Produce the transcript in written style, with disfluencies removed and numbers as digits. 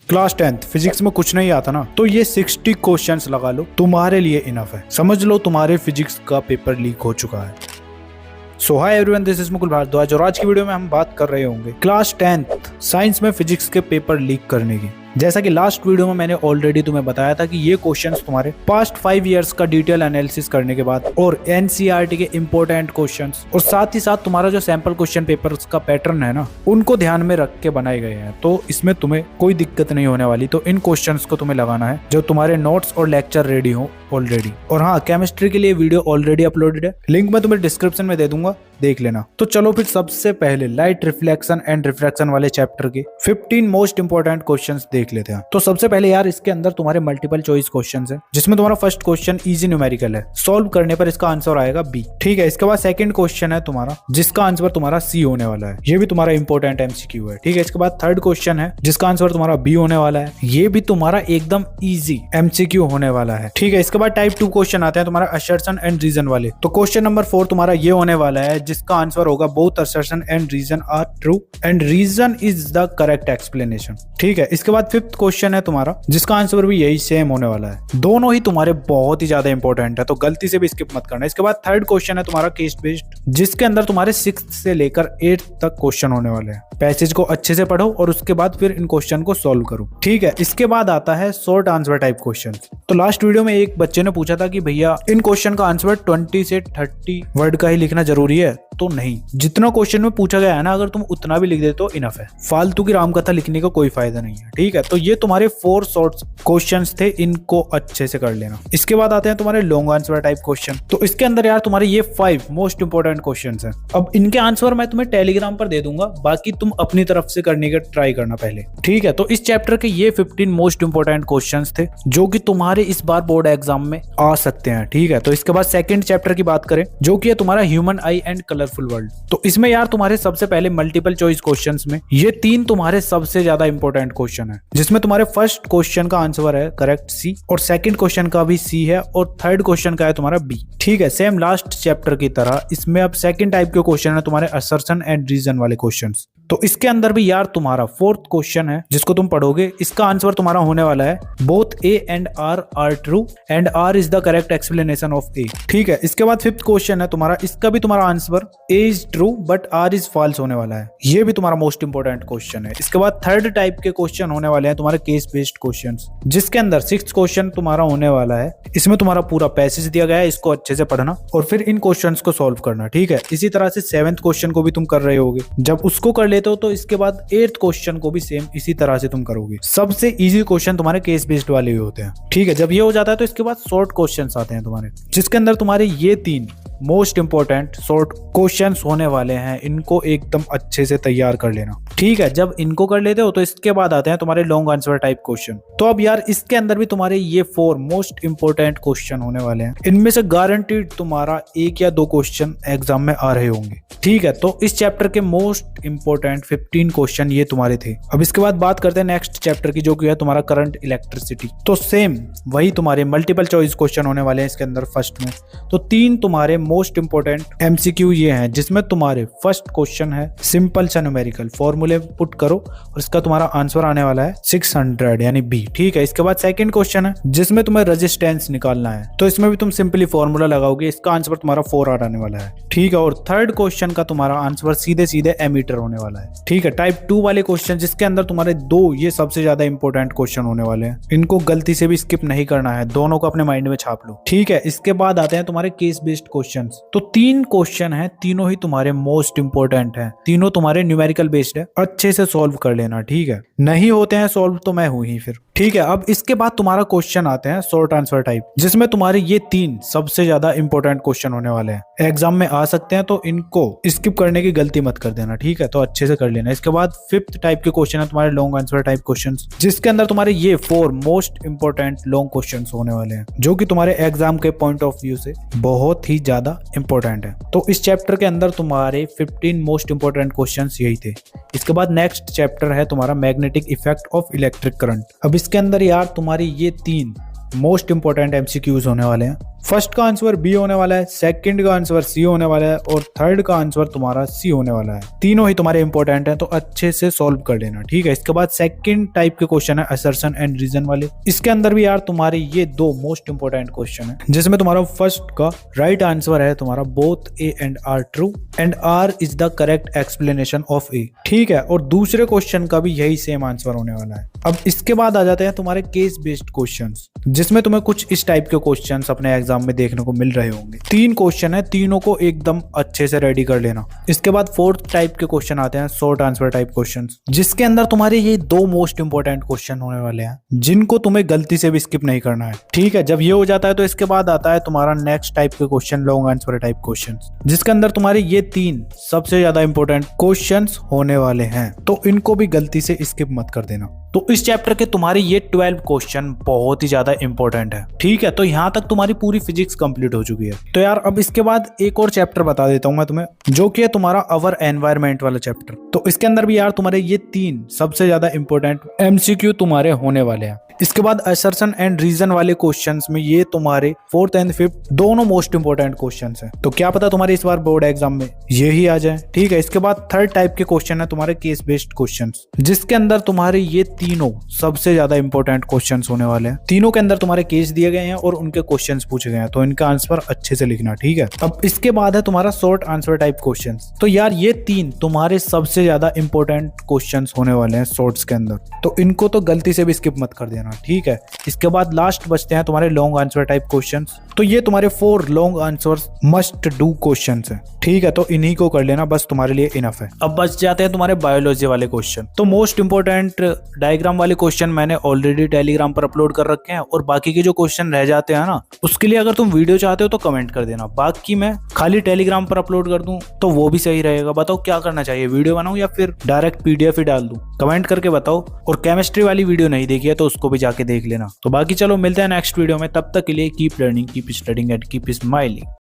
Class 10th physics में कुछ नहीं आता ना, तो ये 60 क्वेश्चंस लगा लो, तुम्हारे लिए इनफ है। समझ लो तुम्हारे फिजिक्स का पेपर लीक हो चुका है। So hi everyone, this is Mukul Bhardwaj और आज की वीडियो में हम बात कर रहे होंगे क्लास 10th साइंस में फिजिक्स के पेपर लीक करने की। जैसा कि लास्ट वीडियो में मैंने ऑलरेडी तुम्हें बताया था कि ये क्वेश्चंस तुम्हारे पास्ट 5 इयर्स का डिटेल एनालिसिस करने के बाद और एनसीईआरटी के इंपॉर्टेंट क्वेश्चंस और साथ ही साथ तुम्हारा जो सैंपल क्वेश्चन पेपर्स का पैटर्न है ना, उनको ध्यान में रख के बनाए गए हैं। तो इसमें तुम्हें कोई दिक्कत नहीं होने वाली। तो इन क्वेश्चंस को तुम्हें लगाना है जो तुम्हारे नोट्स और लेक्चर रेडी हो ऑलरेडी। और हाँ, केमिस्ट्री के लिए वीडियो ऑलरेडी अपलोडेड है, लिंक मैं तुम्हें डिस्क्रिप्शन में दे दूंगा, देख लेना। तो चलो फिर सबसे पहले लाइट रिफ्लेक्शन एंड रिफ्रैक्शन वाले चैप्टर के 15 मोस्ट इंपोर्टेंट क्वेश्चंस देख लेते हैं। तो सबसे पहले यार, इसके अंदर तुम्हारे मल्टीपल चॉइस क्वेश्चंस है, जिसमें तुम्हारा फर्स्ट क्वेश्चन इजी न्यूमेरिकल है, सॉल्व करने पर इसका आंसर आएगा बी। ठीक है, इसके बाद सेकंड क्वेश्चन है तुम्हारा, जिसका आंसर तुम्हारा सी होने वाला है, ये भी तुम्हारा इंपॉर्टेंट एमसीक्यू है। ठीक है, इसके बाद थर्ड क्वेश्चन है जिसका आंसर तुम्हारा बी होने वाला है, ये भी तुम्हारा एकदम इजी एमसीक्यू होने वाला है। ठीक है, इसके बाद टाइप 2 क्वेश्चन आते हैं तुम्हारा असर्शन एंड रीजन वाले। तो क्वेश्चन नंबर 4 तुम्हारा ये होने वाला है, जिसका आंसर होगा both assertion and reason are true and reason is the correct explanation. ठीक है, इसके बाद फिफ्थ क्वेश्चन है तुम्हारा, जिसका आंसर भी यही सेम होने वाला है। दोनों ही तुम्हारे बहुत ही ज्यादा इंपॉर्टेंट है, तो गलती से भी स्किप मत करना। इसके बाद थर्ड क्वेश्चन है तुम्हारा केस बेस्ड, जिसके अंदर तुम्हारे 6th से लेकर 8th तक क्वेश्चन होने वाले हैं। पैसेज को अच्छे से पढ़ो और उसके बाद फिर इन क्वेश्चन को सॉल्व करो। ठीक है, इसके बाद आता है शॉर्ट आंसर टाइप क्वेश्चन। तो लास्ट वीडियो में एक बच्चे ने पूछा था कि भैया इन क्वेश्चन का आंसर 20 से 30 वर्ड का ही लिखना जरूरी है। तो नहीं, जितना क्वेश्चन में पूछा गया है ना, अगर तुम उतना भी लिख देते तो इनफ है, फालतू की रामकथा लिखने का कोई फायदा नहीं है। ठीक है, तो ये तुम्हारे 4 शॉर्ट क्वेश्चंस थे, इनको अच्छे से कर लेना। इसके बाद आते हैं तुम्हारे लॉन्ग आंसर टाइप क्वेश्चन। तो इसके अंदर यार तुम्हारे ये 5 मोस्ट इंपोर्टेंट क्वेश्चंस हैं। अब इनके आंसर मैं तुम्हें टेलीग्राम पर दे दूंगा, बाकी तुम अपनी तरफ से करने का ट्राई करना पहले। ठीक है, तो इस चैप्टर के ये 15 मोस्ट इंपोर्टेंट क्वेश्चंस थे, जो कि तुम्हारे इस बार बोर्ड एग्जाम में आ सकते हैं। ठीक है, तो इसके बाद सेकंड चैप्टर की बात करें, जो कि है तुम्हारा human I and colourful world. तो इसमें यार तुम्हारे सबसे पहले मल्टीपल चॉइस क्वेश्चंस में ये 3 तुम्हारे सबसे ज्यादा इंपॉर्टेंट क्वेश्चन है, जिसमें तुम्हारे फर्स्ट क्वेश्चन का आंसर है करेक्ट सी, और सेकंड क्वेश्चन का भी सी है, और थर्ड क्वेश्चन का है तुम्हारा बी। ठीक है, सेम लास्ट चैप्टर की तरह इसमें अब सेकंड टाइप के क्वेश्चन है तुम्हारे असर्शन एंड रीजन वाले क्वेश्चंस। तो इसके अंदर भी यार तुम्हारा 4th क्वेश्चन है, जिसको तुम पढ़ोगे, इसका आंसर तुम्हारा होने वाला है both A and R are true and R is the correct explanation of A. ठीक है, इसके बाद 5th क्वेश्चन है तुम्हारा, इसका भी तुम्हारा answer A is true but R is false होने वाला है, ये भी तुम्हारा मोस्ट इंपोर्टेंट क्वेश्चन है। इसके बाद थर्ड टाइप के क्वेश्चन होने वाले हैं तुम्हारे केस बेस्ड क्वेश्चंस, जिसके अंदर 6th क्वेश्चन तुम्हारा होने वाला है। इसमें तुम्हारा पूरा पैसेज दिया गया है, इसको अच्छे से पढ़ना और फिर इन क्वेश्चंस को सॉल्व करना। ठीक है, इसी तरह से 7th क्वेश्चन को भी तुम कर रहे होगे। जब उसको कर लेते हो तो इसके बाद 8th क्वेश्चन को भी सेम इसी तरह से तुम करोगे। सबसे इजी क्वेश्चन तुम्हारे केस बेस्ड वाले ही होते हैं। ठीक है, जब ये हो जाता है तो इसके बाद शॉर्ट क्वेश्चंस आते हैं तुम्हारे, जिसके अंदर तुम्हारे ये 3 मोस्ट इंपोर्टेंट शॉर्ट क्वेश्चंस होने वाले हैं, इनको एकदम अच्छे से तैयार कर लेना। ठीक है, जब इनको कर लेते हो तो इसके बाद आते हैं तुम्हारे लॉन्ग आंसर टाइप क्वेश्चन। तो अब यार इसके अंदर भी तुम्हारे ये 4 मोस्ट इंपोर्टेंट क्वेश्चन होने वाले हैं, इनमें से गारंटीड तुम्हारा 1 या 2 क्वेश्चन एग्जाम में आ रहे होंगे। ठीक है, तो इस चैप्टर के मोस्ट इंपोर्टेंट 15 क्वेश्चन ये तुम्हारे थे। अब इसके बाद बात करते हैं नेक्स्ट चैप्टर की, जो कि है तुम्हारा करंट इलेक्ट्रिसिटी। तो सेम वही तुम्हारे मल्टीपल चॉइस क्वेश्चन होने वाले हैं इसके अंदर फर्स्ट में। तो 3 तुम्हारे मोस्ट इंपोर्टेंट एमसीक्यू ये हैं, जिसमें तुम्हारे फर्स्ट क्वेश्चन है सिंपल सा न्यूमेरिकल, फॉर्मूले पुट करो और इसका तुम्हारा आंसर आने वाला है 600 यानी बी। ठीक है, इसके बाद सेकंड क्वेश्चन है, जिसमें तुम्हें रेजिस्टेंस निकालना है। तो इसमें भी तुम सिंपली फॉर्मूला लगाओगे, इसका आंसर तुम्हारा 4R आने वाला है। ठीक है, और थर्ड क्वेश्चन का तुम्हारा आंसर सीधे सीधे एमीटर होने वाला है। ठीक है, टाइप 2 वाले क्वेश्चन, जिसके अंदर तुम्हारे 2 ये सबसे ज्यादा इंपॉर्टेंट क्वेश्चन होने वाले हैं, इनको गलती से भी स्किप नहीं करना है, दोनों को अपने माइंड में छाप लो। ठीक है, इसके बाद आते हैं तुम्हारे केस बेस्ड क्वेश्चन। तो 3 क्वेश्चन है, तीनों ही तुम्हारे मोस्ट इंपोर्टेंट है, तीनों तुम्हारे न्यूमेरिकल बेस्ड है, अच्छे से सॉल्व कर लेना। ठीक है, नहीं होते हैं सॉल्व तो मैं हूं ही फिर। ठीक है, अब इसके बाद तुम्हारा क्वेश्चन आते हैं शॉर्ट आंसर टाइप, जिसमें तुम्हारे ये 3 सबसे ज्यादा इंपॉर्टेंट क्वेश्चन होने वाले हैं, एग्जाम में आ सकते हैं, तो इनको स्किप करने की गलती मत कर देना। ठीक है, तो अच्छे से कर लेना। इसके बाद 5th टाइप के क्वेश्चन है तुम्हारे लॉन्ग आंसर टाइप क्वेश्चन, जिसके अंदर तुम्हारे ये 4 मोस्ट इंपोर्टेंट लॉन्ग क्वेश्चन होने वाले हैं, जो कि तुम्हारे एग्जाम के पॉइंट ऑफ व्यू से बहुत ही ज्यादा इंपॉर्टेंट है। तो इस चैप्टर के अंदर तुम्हारे 15 मोस्ट इंपोर्टेंट क्वेश्चंस यही थे। इसके बाद नेक्स्ट चैप्टर है तुम्हारा magnetic effect of electric current. अब इसके अंदर यार तुम्हारी ये 3 मोस्ट इंपोर्टेंट एमसीक्यूज होने वाले हैं। फर्स्ट का आंसर बी होने वाला है, सेकंड का आंसर सी होने वाला है और थर्ड का आंसर तुम्हारा सी होने वाला है। तीनों ही तुम्हारे इंपॉर्टेंट हैं, तो अच्छे से सॉल्व कर लेना, ठीक है। इसके बाद सेकंड टाइप के क्वेश्चन है असर्शन एंड रीजन वाले। इसके अंदर भी यार तुम्हारे ये दो मोस्ट इंपॉर्टेंट क्वेश्चन है, जिसमें तुम्हारा फर्स्ट का राइट आंसर है तुम्हारा both A and R true and R is the correct explanation of A, ठीक है। और दूसरे क्वेश्चन का भी यही सेम आंसर होने वाला है। अब इसके बाद आ जाते हैं तुम्हारे केस बेस्ड क्वेश्चंस, जिसमें तुम्हें कुछ इस टाइप के क्वेश्चंस अपने एग्जाम में देखने को मिल रहे होंगे। 3 क्वेश्चन है, तीनों को एकदम अच्छे से रेडी कर लेना। इसके बाद फोर्थ टाइप के क्वेश्चन आते हैं शॉर्ट आंसर टाइप क्वेश्चंस, जिसके अंदर तुम्हारे ये दो मोस्ट इंपॉर्टेंट क्वेश्चन होने वाले हैं, जिनको तुम्हें गलती से भी स्किप नहीं करना है, ठीक है। जब ये हो जाता है तो इसके बाद आता है तुम्हारा नेक्स्ट टाइप के question long answer type question, जिसके अंदर तुम्हारे ये 3 सबसे ज्यादा इंपॉर्टेंट क्वेश्चन होने वाले हैं, तो इनको भी गलती से स्किप मत कर देना। तो इस चैप्टर के तुम्हारे ये 12 क्वेश्चन बहुत ही ज्यादा इंपॉर्टेंट है, ठीक है। तो यहाँ तक तुम्हारी पूरी फिजिक्स कंप्लीट हो चुकी है। तो यार अब इसके बाद एक और चैप्टर बता देता हूँ मैं तुम्हें, जो कि है तुम्हारा अवर एनवायरमेंट वाला चैप्टर। तो इसके अंदर भी यार तुम्हारे ये 3 सबसे ज्यादा इंपॉर्टेंट एमसीक्यू तुम्हारे होने वाले हैं। इसके बाद असर्शन एंड रीजन वाले क्वेश्चंस में ये तुम्हारे 4th एंड 5th दोनों मोस्ट इंपॉर्टेंट क्वेश्चंस हैं। तो क्या पता तुम्हारे इस बार बोर्ड एग्जाम में ये ही आ जाए, ठीक है। इसके बाद थर्ड टाइप के क्वेश्चन है तुम्हारे केस बेस्ड क्वेश्चंस, जिसके अंदर तुम्हारे ये तीनों सबसे ज्यादा इंपॉर्टेंट क्वेश्चंस होने वाले हैं। तीनों के अंदर तुम्हारे केस दिए गए हैं और उनके क्वेश्चंस पूछे गए हैं, तो इनका आंसर अच्छे से लिखना, ठीक है। अब इसके बाद है तुम्हारा शॉर्ट आंसर टाइप क्वेश्चन। तो यार ये 3 तुम्हारे सबसे ज्यादा इंपॉर्टेंट क्वेश्चन होने वाले हैं शॉर्ट्स के अंदर, तो इनको तो गलती से भी स्किप मत कर देना, ठीक है। इसके बाद लास्ट बचते हैं तुम्हारे लॉन्ग आंसर टाइप क्वेश्चंस। तो ये तुम्हारे 4 long answers must do questions हैं, ठीक है। तो इन्हीं को कर लेना, बस तुम्हारे लिए इनफ है। अब बच जाते हैं तुम्हारे बायोलॉजी वाले क्वेश्चन। तो मोस्ट इंपोर्टेंट डायग्राम वाले क्वेश्चन मैंने ऑलरेडी टेलीग्राम पर अपलोड कर रखे हैं, और बाकी के जो क्वेश्चन रह जाते हैं ना, उसके लिए अगर तुम वीडियो चाहते हो तो कमेंट कर देना। बाकी मैं खाली टेलीग्राम पर अपलोड कर दूं तो वो भी सही रहेगा। बताओ क्या करना चाहिए, वीडियो बनाऊं या फिर डायरेक्ट पीडीएफ ही डाल दूं? कमेंट करके बताओ। और केमिस्ट्री वाली वीडियो नहीं देखी है तो उसको भी जाके देख लेना। तो बाकी चलो मिलते हैं नेक्स्ट वीडियो में, तब तक के लिए keep learning, keep studying and keep smiling.